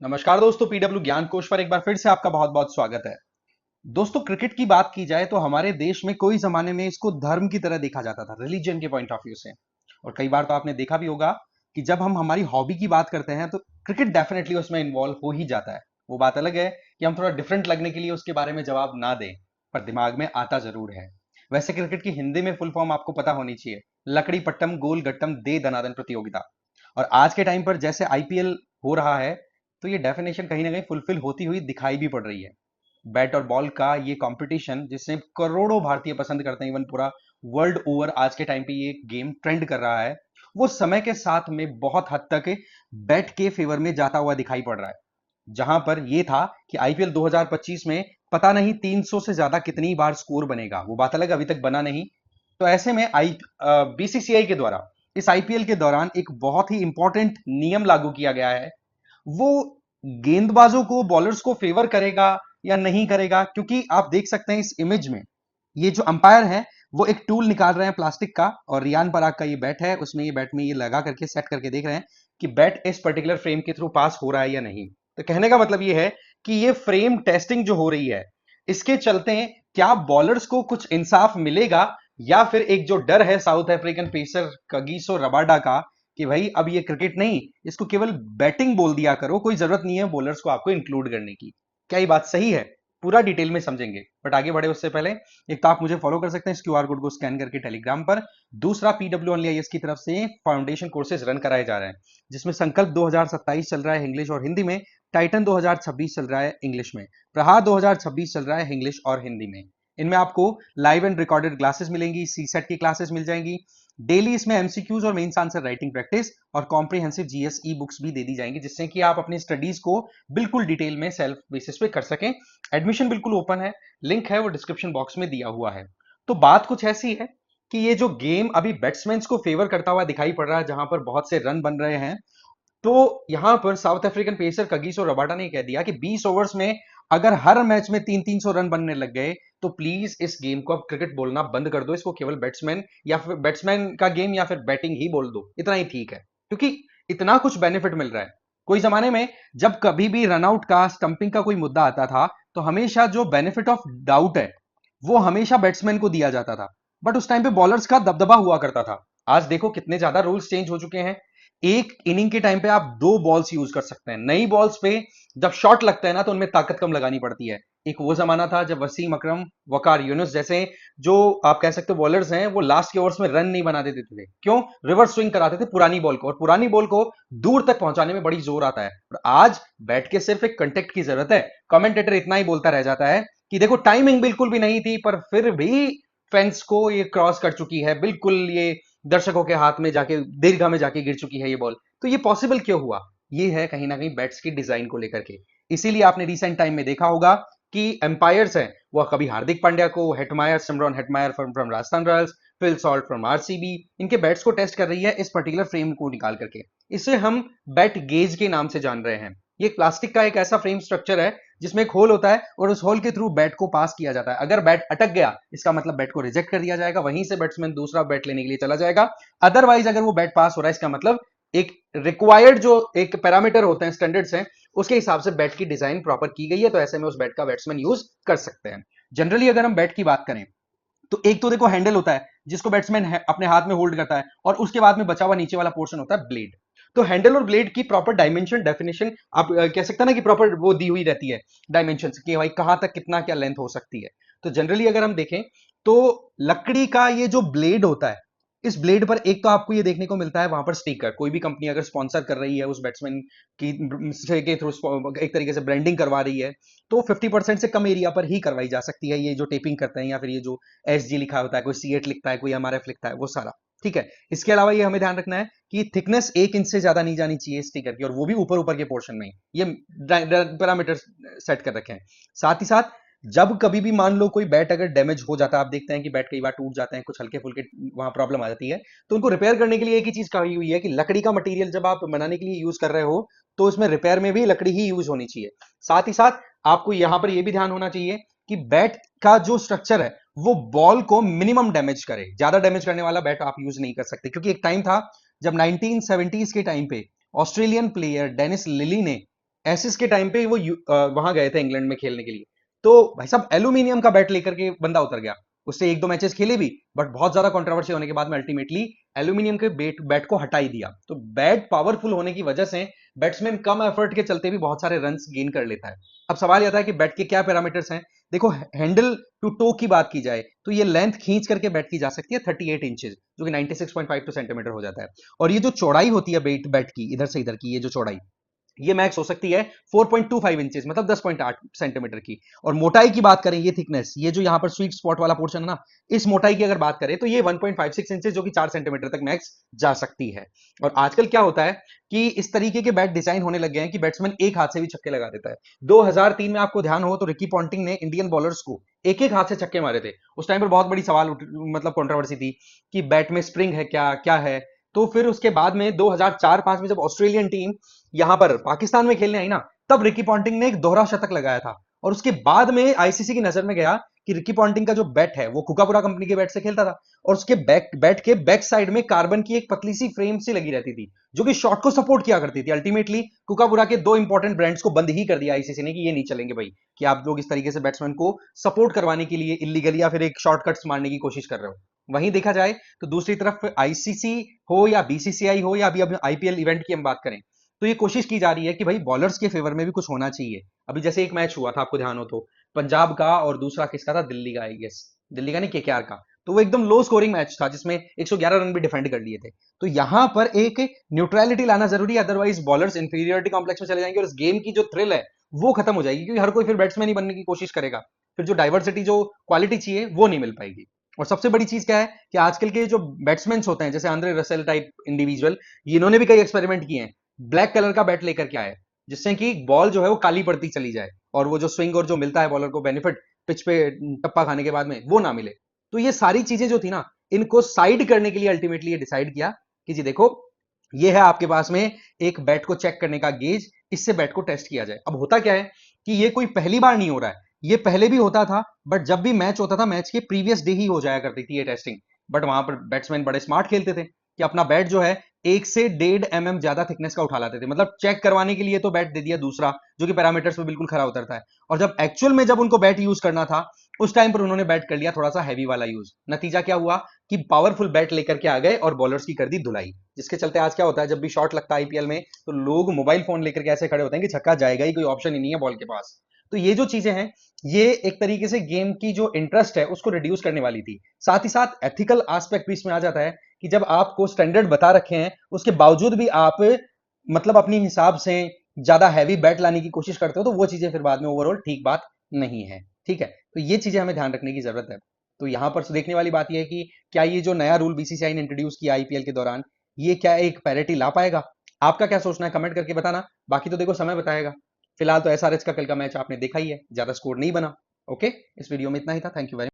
नमस्कार दोस्तों, पीडब्ल्यू ज्ञान कोश पर एक बार फिर से आपका बहुत बहुत स्वागत है। दोस्तों, क्रिकेट की बात की जाए तो हमारे देश में कोई जमाने में इसको धर्म की तरह देखा जाता था, रिलीजन के पॉइंट ऑफ व्यू से। और कई बार तो आपने देखा भी होगा कि जब हम हमारी हॉबी की बात करते हैं तो क्रिकेट डेफिनेटली उसमें इन्वॉल्व हो ही जाता है। वो बात अलग है कि हम थोड़ा डिफरेंट लगने के लिए उसके बारे में जवाब ना दें, पर दिमाग में आता जरूर है। वैसे क्रिकेट की हिंदी में फुल फॉर्म आपको पता होनी चाहिए, लकड़ी पट्टम गोल गट्टम दे दनादन प्रतियोगिता। और आज के टाइम पर जैसे आईपीएल हो रहा है, तो ये डेफिनेशन कहीं ना कहीं फुलफिल होती हुई दिखाई भी पड़ रही है। बैट और बॉल का ये कंपटीशन जिसे करोड़ों भारतीय पसंद करते हैं, इवन पूरा वर्ल्ड ओवर आज के टाइम पे ये गेम ट्रेंड कर रहा है। वो समय के साथ में बहुत हद तक बैट के फेवर में जाता हुआ दिखाई पड़ रहा है। जहां पर ये था कि आईपीएल 2025 में पता नहीं 300 से ज्यादा कितनी बार स्कोर बनेगा, वो बात अलग, अभी तक बना नहीं। तो ऐसे में बीसीसीआई के द्वारा इस आईपीएल के दौरान एक बहुत ही इंपॉर्टेंट नियम लागू किया गया है। वो गेंदबाजों को, बॉलर्स को फेवर करेगा या नहीं करेगा, क्योंकि आप देख सकते हैं इस इमेज में ये जो अंपायर है वो एक टूल निकाल रहे हैं प्लास्टिक का, और रियान पराग का ये बैट है, उसमें ये बैट में ये लगा करके सेट करके देख रहे हैं कि बैट इस पर्टिकुलर फ्रेम के थ्रू पास हो रहा है या नहीं। तो कहने का मतलब ये है कि ये फ्रेम टेस्टिंग जो हो रही है, इसके चलते क्या बॉलर्स को कुछ इंसाफ मिलेगा, या फिर एक जो डर है south African pacer Kagiso Rabada का कि भाई अब ये क्रिकेट नहीं, इसको केवल बैटिंग बोल दिया करो, कोई जरूरत नहीं है बॉलर्स को आपको इंक्लूड करने की। क्या ये बात सही है? पूरा डिटेल में समझेंगे, बट आगे बढ़े उससे पहले एक तो आप मुझे फॉलो कर सकते हैं इस क्यूआर कोड को स्कैन करके टेलीग्राम पर। दूसरा, पीडब्ल्यू ओनली आईएएस की तरफ से फाउंडेशन कोर्सेज रन कराए जा रहे हैं, जिसमें संकल्प 2027 चल रहा है इंग्लिश और हिंदी में, टाइटन 2026 चल रहा है इंग्लिश में, प्रहार 2026 चल रहा है इंग्लिश और हिंदी में। इनमें आपको लाइव एंड रिकॉर्डेड क्लासेस मिलेंगी, सी सेट की क्लासेस मिल जाएंगी। डेली इसमें एमसीक्यूज और मेंस आंसर राइटिंग प्रैक्टिस और कॉम्प्रिहेंसिव जीएस ई बुक्स भी दे दी जाएंगी, जिससे कि आप अपनी स्टडीज को बिल्कुल डिटेल में सेल्फ बेसिस पे कर सकें। एडमिशन बिल्कुल ओपन है, लिंक है वो डिस्क्रिप्शन बॉक्स में दिया हुआ है। तो बात कुछ ऐसी है कि ये जो गेम अभी बैट्समैन को फेवर करता हुआ दिखाई पड़ रहा है, जहां पर बहुत से रन बन रहे हैं, तो यहां पर south African pacer Kagiso Rabada ने कह दिया कि 20 ओवर्स में अगर हर मैच में 300 रन बनने लग गए तो प्लीज इस गेम को अब क्रिकेट बोलना बंद कर दो, इसको केवल बैट्समैन या फिर बैट्समैन का गेम या फिर बैटिंग ही बोल दो, इतना ही ठीक है, क्योंकि इतना कुछ बेनिफिट मिल रहा है। कोई जमाने में जब कभी भी रनआउट का, स्टंपिंग का कोई मुद्दा आता था, तो हमेशा जो बेनिफिट ऑफ डाउट है वो हमेशा बैट्समैन को दिया जाता था, बट उस टाइम पे बॉलर्स का दबदबा हुआ करता था। आज देखो कितने ज्यादा रूल्स चेंज हो चुके हैं। एक इनिंग के टाइम पे आप दो बॉल्स यूज कर सकते हैं। नई बॉल्स पे जब शॉट लगता है ना, तो उनमें ताकत कम लगानी पड़ती है। एक वो जमाना था जब वसीम अकरम, वकार यूनुस जैसे जो आप कह सकते हो बॉलर्स हैं, वो लास्ट के ओवर्स में रन नहीं बना देते थे। क्यों? रिवर्स स्विंग कराते थे पुरानी बॉल को, और पुरानी बॉल को दूर तक पहुंचाने में बड़ी जोर आता है। और आज बैट के सिर्फ एक कंटेक्ट की जरूरत है। कमेंटेटर इतना ही बोलता रह जाता है कि देखो टाइमिंग बिल्कुल भी नहीं थी, पर फिर भी फेंस को ये क्रॉस कर चुकी है, बिल्कुल ये दर्शकों के हाथ में जाके दीर्घा में जाके गिर चुकी है ये बॉल। तो ये पॉसिबल क्यों हुआ? ये है कहीं ना कहीं बैट्स की डिजाइन को लेकर के। इसीलिए आपने रिसेंट टाइम में देखा होगा कि एम्पायर्स हैं वो कभी हार्दिक पांड्या को, Hetmyer, Simran Hetmyer from Rajasthan Royals, Phil Salt from RCB, इनके बैट्स को टेस्ट कर रही है इस पर्टिकुलर फ्रेम को निकाल करके। इसे हम बैट गेज के नाम से जान रहे हैं। ये प्लास्टिक का एक ऐसा फ्रेम स्ट्रक्चर है जिसमें एक होल होता है, और उस होल के थ्रू बैट को पास किया जाता है। अगर बैट अटक गया, इसका मतलब बैट को रिजेक्ट कर दिया जाएगा, वहीं से बैट्समैन दूसरा बैट लेने के लिए चला जाएगा। अदरवाइज अगर वो बैट पास हो रहा है, इसका मतलब एक रिक्वायर्ड जो एक पैरामीटर होते हैं, स्टैंडर्ड्स हैं, उसके हिसाब से बैट की डिजाइन प्रॉपर की गई है, तो ऐसे में उस बैट का बैट्समैन यूज कर सकते हैं। जनरली अगर हम बैट की बात करें, तो एक तो देखो हैंडल होता है जिसको बैट्समैन अपने हाथ में होल्ड करता है, और उसके बाद में बचा हुआ नीचे वाला पोर्शन होता है ब्लेड। तो हैंडल और ब्लेड की प्रॉपर डायमेंशन डेफिनेशन आप कह सकते हैं ना कि प्रॉपर वो दी हुई रहती है, डायमेंशन कि भाई कहां तक कितना क्या लेंथ हो सकती है। तो जनरली अगर हम देखें तो लकड़ी का ये जो ब्लेड होता है, इस ब्लेड पर एक तो आपको ये देखने को मिलता है वहां पर स्टिकर, कोई भी कंपनी अगर स्पॉन्सर कर रही है उस बैट्समैन की के थ्रू एक तरीके से ब्रांडिंग करवा रही है, तो 50% से कम एरिया पर ही करवाई जा सकती है ये जो टेपिंग करते हैं, या फिर ये जो एसजी लिखा होता है, कोई सी8 लिखता है, कोई एमआरएफ लिखता है, वो सारा ठीक है। इसके अलावा ये हमें ध्यान रखना है कि थिकनेस 1 इंच से ज्यादा नहीं जानी चाहिए स्टिकर की, और वो भी ऊपर ऊपर के पोर्शन में। ये पैरामीटर सेट कर रखे हैं। साथ ही साथ जब कभी भी मान लो कोई बैट अगर डैमेज हो जाता है, आप देखते हैं कि बैट कई बार टूट जाते हैं, कुछ हल्के फुल्के वहां प्रॉब्लम आ जाती है, तो उनको रिपेयर करने के लिए एक ही चीज कही हुई है कि लकड़ी का मटेरियल जब आप बनाने के लिए यूज कर रहे हो, तो उसमें रिपेयर में भी लकड़ी ही यूज होनी चाहिए। साथ ही साथ आपको यहां पर यह भी ध्यान होना चाहिए कि बैट का जो स्ट्रक्चर है वो बॉल को मिनिमम डैमेज करे। ज्यादा डैमेज करने वाला बैट आप यूज नहीं कर सकते, क्योंकि एक टाइम था जब 1970s के टाइम पे ऑस्ट्रेलियन प्लेयर डेनिस लिली ने एसिस के टाइम पे वो वहां गए थे इंग्लैंड में खेलने के लिए। तो भाई साहब एल्यूमिनियम का बैट लेकर के बंदा उतर गया। उससे एक दो मैचेस खेले भी, बट बहुत ज्यादा कंट्रोवर्सी होने के बाद में अल्टीमेटली एल्यूमिनियम के बैट को हटा ही दिया। तो बैट पावरफुल होने की वजह से बैट्समैन कम एफर्ट के चलते भी बहुत सारे रन गेन कर लेता है। अब सवाल यह था कि बैट के क्या पैरामीटर्स हैं। देखो, हैंडल टू टो की बात की जाए तो ये लेंथ खींच करके बैट की जा सकती है 38 इंचेस, जो कि 96.52 सेंटीमीटर हो जाता है। और ये जो चौड़ाई होती है बैट की, इधर से इधर की ये जो चौड़ाई, ये मैक्स हो सकती है 4.25 इंचेस, मतलब 10.8 सेंटीमीटर की। और मोटाई की बात करें, ये थिकनेस, ये जो यहां पर स्वीट स्पॉट वाला पोर्शन है ना, इस मोटाई की अगर बात करें तो ये 1.56 इंचेस, जो कि 4 सेंटीमीटर तक मैक्स जा सकती है। और आजकल क्या होता है कि इस तरीके के बैट डिजाइन होने लग गए हैं कि बैट्समैन एक हाथ से भी छक्के लगा देता है। 2003 में आपको ध्यान हो तो रिकी पॉन्टिंग ने इंडियन बॉलर्स को एक एक हाथ से छक्के मारे थे। उस टाइम पर बहुत बड़ी सवाल मतलब कंट्रोवर्सी थी कि बैट में स्प्रिंग है क्या क्या है। तो फिर उसके बाद में 2004-5 में जब ऑस्ट्रेलियन टीम यहां पर पाकिस्तान में खेलने आई ना, तब रिकी पॉन्टिंग ने एक दोहरा शतक लगाया था। और उसके बाद में आईसीसी की नजर में गया कि रिकी पॉन्टिंग का जो बैट है वो कुकापुरा कंपनी के बैट से खेलता था, और उसके बैट के बैक साइड में कार्बन की एक पतली सी फ्रेम सी लगी रहती थी, जो कि शॉट को सपोर्ट किया करती थी। अल्टीमेटली कुकापुरा के दो इंपॉर्टेंट ब्रांड्स को बंद ही कर दिया आईसीसी ने कि ये नहीं चलेंगे भाई, कि आप लोग इस तरीके से बैट्समैन को सपोर्ट करवाने के लिए इलीगली या फिर एक शॉर्टकट्स मारने की कोशिश कर रहे हो। वहीं देखा जाए तो दूसरी तरफ आईसीसी हो या बीसीसीआई हो या अभी आईपीएल इवेंट की हम बात करें, तो ये कोशिश की जा रही है कि भाई बॉलर्स के फेवर में भी कुछ होना चाहिए। अभी जैसे एक मैच हुआ था, आपको ध्यान हो तो, पंजाब का और दूसरा किसका था, दिल्ली का, आई गेस दिल्ली का नहीं, केकेआर का। तो वो एकदम लो स्कोरिंग मैच था जिसमें 111 रन भी डिफेंड कर लिए थे। तो यहां पर एक न्यूट्रलिटी लाना जरूरी है, अदरवाइज बॉलर्स इंफीरियरिटी कॉम्प्लेक्स में चले जाएंगे और इस गेम की जो थ्रिल है वो खत्म हो जाएगी, क्योंकि हर कोई फिर बैट्समैन ही बनने की कोशिश करेगा। फिर जो डाइवर्सिटी, जो क्वालिटी चाहिए, वो नहीं मिल पाएगी। और सबसे बड़ी चीज क्या है कि आजकल के जो बैट्समैन होते हैं, जैसे आंद्रे रसेल टाइप इंडिविजुअल, इन्होंने भी कई एक्सपेरिमेंट किए हैं। ब्लैक कलर का बैट लेकर के आए, जिससे कि बॉल जो है वो काली पड़ती चली जाए, और वो जो स्विंग और जो मिलता है बॉलर को बेनिफिट पिच पे टप्पा खाने के बाद में, वो ना मिले। तो ये सारी चीजें जो थी ना, इनको साइड करने के लिए अल्टीमेटली ये डिसाइड किया कि जी देखो, ये है आपके पास में एक बैट को चेक करने का गेज, इससे बैट को टेस्ट किया जाए। अब होता क्या है कि ये कोई पहली बार नहीं हो रहा है, ये पहले भी होता था, बट जब भी मैच होता था मैच के प्रीवियस डे ही हो जाया करती थी ये टेस्टिंग। बट वहां पर बैट्समैन बड़े स्मार्ट खेलते थे कि अपना बैट जो है 1 से 1.5 mm ज्यादा थिकनेस का उठा लाते थे, मतलब चेक करवाने के लिए तो बैट दे दिया दूसरा, जो कि पैरामीटर्स पे बिल्कुल खरा उतरता है। और जब एक्चुअल में जब उनको बैट यूज करना था, उस टाइम पर उन्होंने बैट कर लिया थोड़ा सा हैवी वाला यूज। नतीजा क्या हुआ कि पावरफुल बैट लेकर के आ गए और बॉलर्स की कर दी धुलाई, जिसके चलते आज क्या होता है, जब भी शॉट लगता है आईपीएल में, तो लोग मोबाइल फोन लेकर के ऐसे खड़े होते हैं कि छक्का जाएगा ही, कोई ऑप्शन ही नहीं है बॉल के पास। तो ये जो चीजें हैं, ये एक तरीके से गेम की जो इंटरेस्ट है उसको रिड्यूस करने वाली थी। साथ ही साथ एथिकल एस्पेक्ट भी इसमें आ जाता है कि जब आपको स्टैंडर्ड बता रखे हैं, उसके बावजूद भी आप मतलब अपनी हिसाब से ज्यादा हैवी बैट लाने की कोशिश करते हो, तो वो चीजें फिर बाद में ओवरऑल ठीक बात नहीं है। ठीक है, तो ये चीजें हमें ध्यान रखने की जरूरत है। तो यहां पर देखने वाली बात यह है कि क्या ये जो नया रूल बीसीसीआई ने इंट्रोड्यूस किया आईपीएल के दौरान, ये क्या एक पैरिटी ला पाएगा? आपका क्या सोचना है, कमेंट करके बताना। बाकी तो देखो, समय बताएगा। फिलहाल तो एसआरएच का कल का मैच आपने देखा ही है, ज्यादा स्कोर नहीं बना। ओके, इस वीडियो में इतना ही था। Thank you very